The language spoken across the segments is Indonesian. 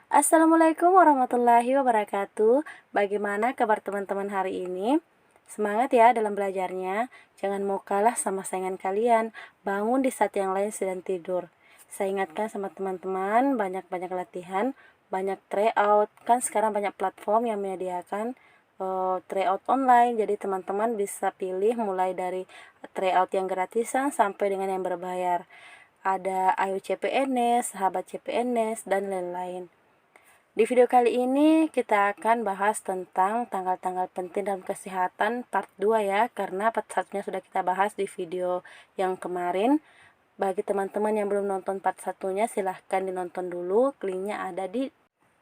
Assalamualaikum warahmatullahi wabarakatuh. Bagaimana kabar teman-teman hari ini? Semangat ya dalam belajarnya. Jangan mau kalah sama saingan kalian. Bangun di saat yang lain sedang tidur. Saya ingatkan sama teman-teman, banyak-banyak latihan, banyak tryout. Kan sekarang banyak platform yang menyediakan tryout online. Jadi teman-teman bisa pilih mulai dari tryout yang gratisan sampai dengan yang berbayar. Ada Ayo CPNS, Sahabat CPNS, dan lain-lain. Di video kali ini kita akan bahas tentang tanggal-tanggal penting dalam kesehatan part 2 ya, karena part 1-nya sudah kita bahas di video yang kemarin. Bagi teman-teman yang belum nonton part 1-nya, silahkan dinonton dulu, linknya ada di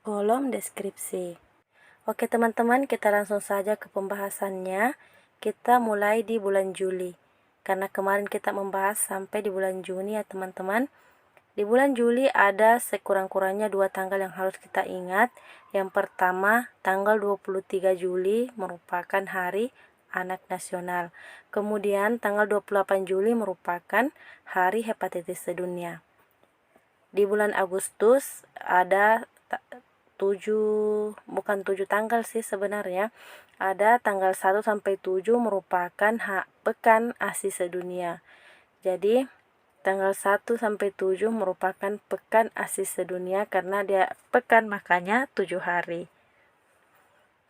kolom deskripsi. Oke teman-teman, kita langsung saja ke pembahasannya. Kita mulai di bulan Juli, karena kemarin kita membahas sampai di bulan Juni ya teman-teman. Di bulan Juli ada sekurang-kurangnya 2 tanggal yang harus kita ingat. Yang pertama, tanggal 23 Juli merupakan Hari Anak Nasional. Kemudian tanggal 28 Juli merupakan Hari Hepatitis Sedunia. Di bulan Agustus ada 7 tanggal sih sebenarnya. Ada tanggal 1 sampai 7 merupakan Pekan ASI Sedunia. Jadi tanggal 1 sampai 7 merupakan Pekan ASI Sedunia karena dia pekan makanya 7 hari.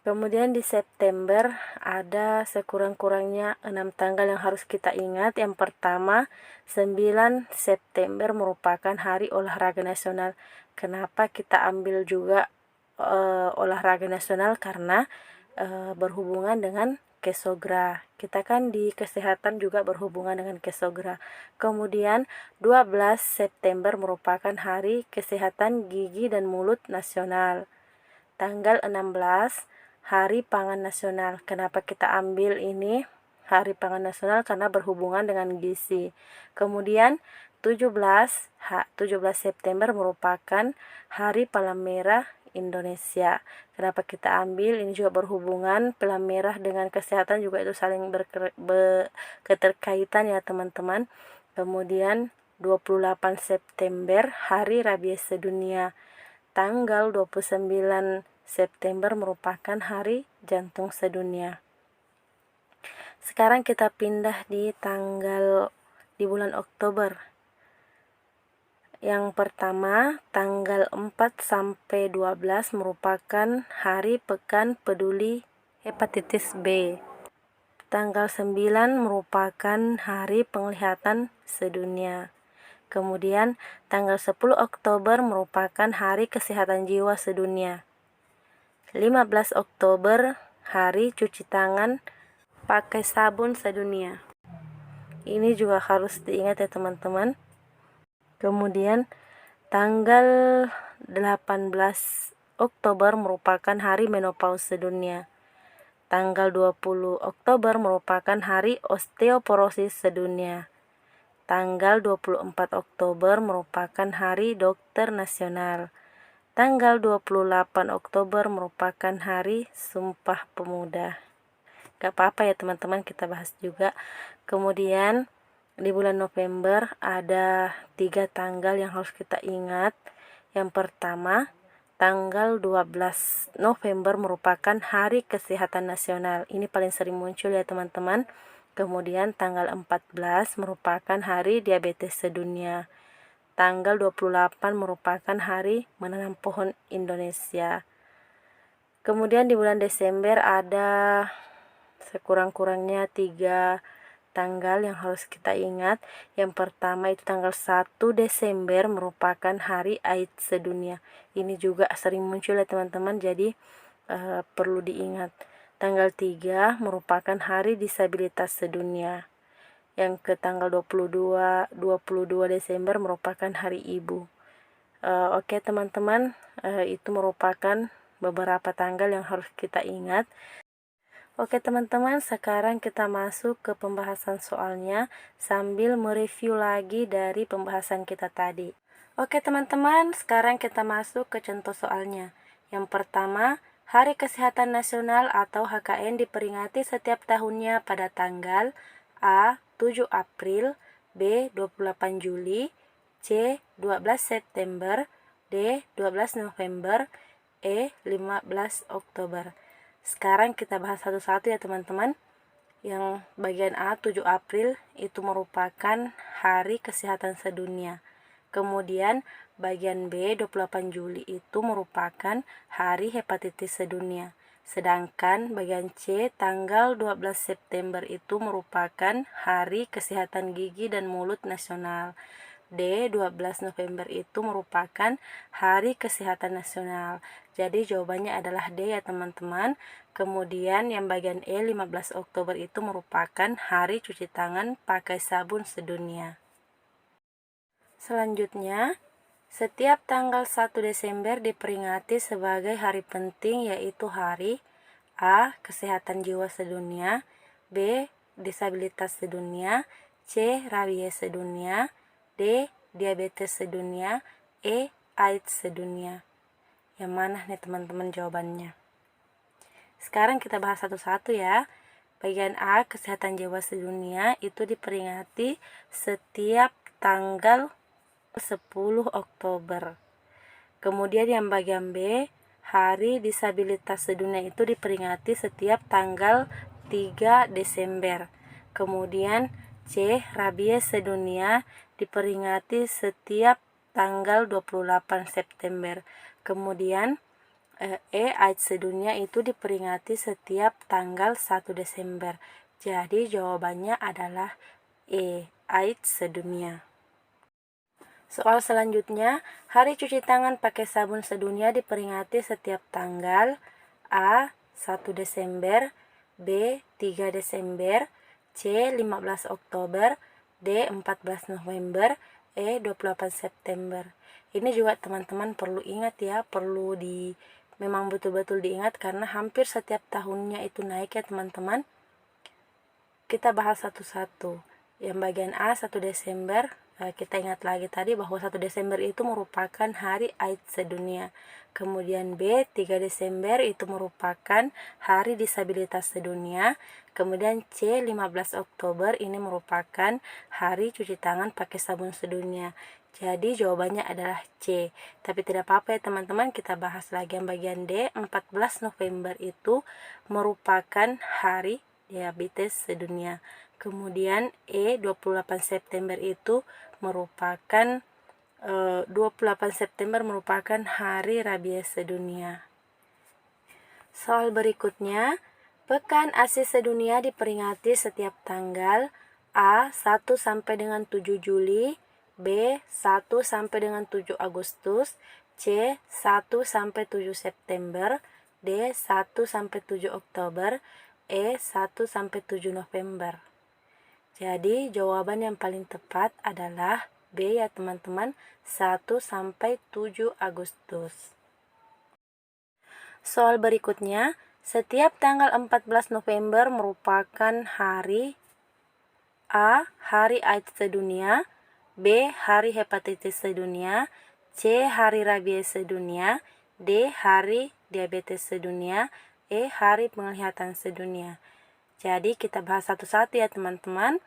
Kemudian di September ada sekurang-kurangnya 6 tanggal yang harus kita ingat. Yang pertama, 9 September merupakan Hari Olahraga Nasional. Kenapa kita ambil juga olahraga nasional? Karena berhubungan dengan Kesogra. Kita kan di kesehatan juga berhubungan dengan Kesogra. Kemudian 12 September merupakan Hari Kesehatan Gigi dan Mulut Nasional. Tanggal 16 Hari Pangan Nasional. Kenapa kita ambil ini Hari Pangan Nasional? Karena berhubungan dengan gizi. Kemudian 17 September merupakan Hari Palang Merah Indonesia. Kenapa kita ambil? Ini juga berhubungan, pelang merah dengan kesehatan juga itu saling keterkaitan ya teman-teman. Kemudian 28 September Hari Rabies Sedunia. Tanggal 29 September merupakan Hari Jantung Sedunia. Sekarang kita pindah di bulan Oktober. Yang pertama, tanggal 4 sampai 12 merupakan Hari Pekan Peduli Hepatitis B. Tanggal 9 merupakan Hari Penglihatan Sedunia. Kemudian, tanggal 10 Oktober merupakan Hari Kesehatan Jiwa Sedunia. 15 Oktober, Hari Cuci Tangan Pakai Sabun Sedunia. Ini juga harus diingat ya teman-teman. Kemudian tanggal 18 Oktober merupakan Hari Menopause Sedunia. Tanggal 20 Oktober merupakan Hari Osteoporosis Sedunia. Tanggal 24 Oktober merupakan Hari Dokter Nasional. Tanggal 28 Oktober merupakan Hari Sumpah Pemuda. Gak apa-apa ya teman-teman, kita bahas juga. Kemudian di bulan November ada 3 tanggal yang harus kita ingat. Yang pertama, tanggal 12 November merupakan Hari Kesehatan Nasional. Ini paling sering muncul ya teman-teman. Kemudian tanggal 14 merupakan Hari Diabetes Sedunia. Tanggal 28 merupakan Hari Menanam Pohon Indonesia. Kemudian di bulan Desember ada sekurang-kurangnya 3 tanggal yang harus kita ingat. Yang pertama itu tanggal 1 Desember merupakan Hari AIDS Sedunia. Ini juga sering muncul ya teman-teman, jadi perlu diingat. Tanggal 3 merupakan Hari Disabilitas Sedunia. Yang ke tanggal 22 Desember merupakan Hari Ibu. Oke teman-teman, itu merupakan beberapa tanggal yang harus kita ingat. Oke teman-teman, sekarang kita masuk ke pembahasan soalnya sambil mereview lagi dari pembahasan kita tadi. Oke teman-teman, sekarang kita masuk ke contoh soalnya. Yang pertama, Hari Kesehatan Nasional atau HKN diperingati setiap tahunnya pada tanggal A. 7 April, B. 28 Juli, C. 12 September, D. 12 November, E. 15 Oktober. Sekarang kita bahas satu-satu ya teman-teman. Yang bagian A, 7 April itu merupakan Hari Kesehatan Sedunia. Kemudian bagian B, 28 Juli itu merupakan Hari Hepatitis Sedunia. Sedangkan bagian C, tanggal 12 September itu merupakan Hari Kesehatan Gigi dan Mulut Nasional. D. 12 November itu merupakan Hari Kesehatan Nasional. Jadi jawabannya adalah D ya teman-teman. Kemudian yang bagian E, 15 Oktober itu merupakan Hari Cuci Tangan Pakai Sabun Sedunia. Selanjutnya, setiap tanggal 1 Desember diperingati sebagai hari penting, yaitu hari A. Kesehatan Jiwa Sedunia, B. Disabilitas Sedunia, C. Rabies Sedunia, D. Diabetes Sedunia, E. AIDS Sedunia. Yang mana nih teman-teman jawabannya? Sekarang kita bahas satu-satu ya. Bagian A, Kesehatan Jiwa Sedunia itu diperingati setiap tanggal 10 Oktober. Kemudian yang bagian B, Hari Disabilitas Sedunia itu diperingati setiap tanggal 3 Desember. Kemudian C, Rabies Sedunia diperingati setiap tanggal 28 September. Kemudian E, AIDS Sedunia itu diperingati setiap tanggal 1 Desember. Jadi jawabannya adalah E, AIDS Sedunia. Soal selanjutnya, Hari Cuci Tangan Pakai Sabun Sedunia diperingati setiap tanggal A. 1 Desember, B. 3 Desember, C. 15 Oktober, D. 14 November, E. 28 September. Ini juga teman-teman perlu ingat ya, memang betul-betul diingat karena hampir setiap tahunnya itu naik ya teman-teman. Kita bahas satu-satu. Yang bagian A, 1 Desember, kita ingat lagi tadi bahwa 1 Desember itu merupakan Hari AIDS Sedunia. Kemudian B, 3 Desember itu merupakan Hari Disabilitas Sedunia. Kemudian C, 15 Oktober ini merupakan Hari Cuci Tangan Pakai Sabun Sedunia. Jadi jawabannya adalah C. Tapi tidak apa-apa ya teman-teman, kita bahas lagi yang bagian D, 14 November itu merupakan Hari Diabetes Sedunia. Kemudian E, 28 September itu merupakan 28 September merupakan Hari Rabies Sedunia. Soal berikutnya, Pekan ASI Sedunia diperingati setiap tanggal A. 1 sampai dengan 7 Juli, B. 1 sampai dengan 7 Agustus, C. 1 sampai 7 September, D. 1 sampai 7 Oktober, E. 1 sampai 7 November. Jadi jawaban yang paling tepat adalah B ya teman-teman, 1 sampai 7 Agustus. Soal berikutnya, setiap tanggal 14 November merupakan hari A. Hari AIDS Sedunia, B. Hari Hepatitis Sedunia, C. Hari Rabies Sedunia, D. Hari Diabetes Sedunia, E. Hari Penglihatan Sedunia. Jadi kita bahas satu-satu ya teman-teman.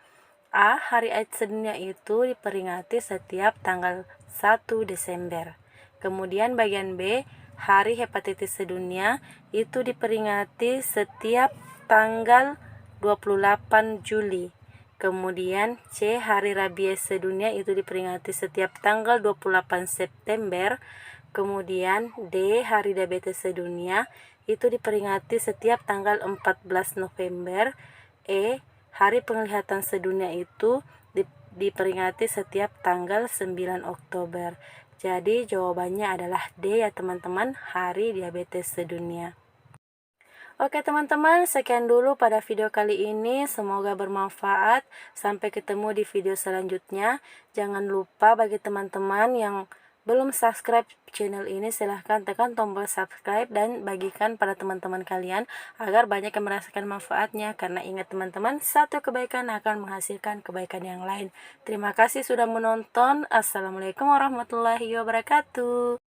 A. Hari AIDS Sedunia itu diperingati setiap tanggal 1 Desember. Kemudian bagian B, Hari Hepatitis Sedunia itu diperingati setiap tanggal 28 Juli. Kemudian C, Hari Rabies Sedunia itu diperingati setiap tanggal 28 September. Kemudian D, Hari Diabetes Sedunia itu diperingati setiap tanggal 14 November. E, Hari Penglihatan Sedunia itu diperingati setiap tanggal 9 Oktober. Jadi jawabannya adalah D ya teman-teman, Hari Diabetes Sedunia. Oke teman-teman, sekian dulu pada video kali ini. Semoga bermanfaat. Sampai ketemu di video selanjutnya. Jangan lupa bagi teman-teman yang belum subscribe channel ini, silahkan tekan tombol subscribe dan bagikan pada teman-teman kalian agar banyak yang merasakan manfaatnya. Karena ingat teman-teman, satu kebaikan akan menghasilkan kebaikan yang lain. Terima kasih sudah menonton. Assalamualaikum warahmatullahi wabarakatuh.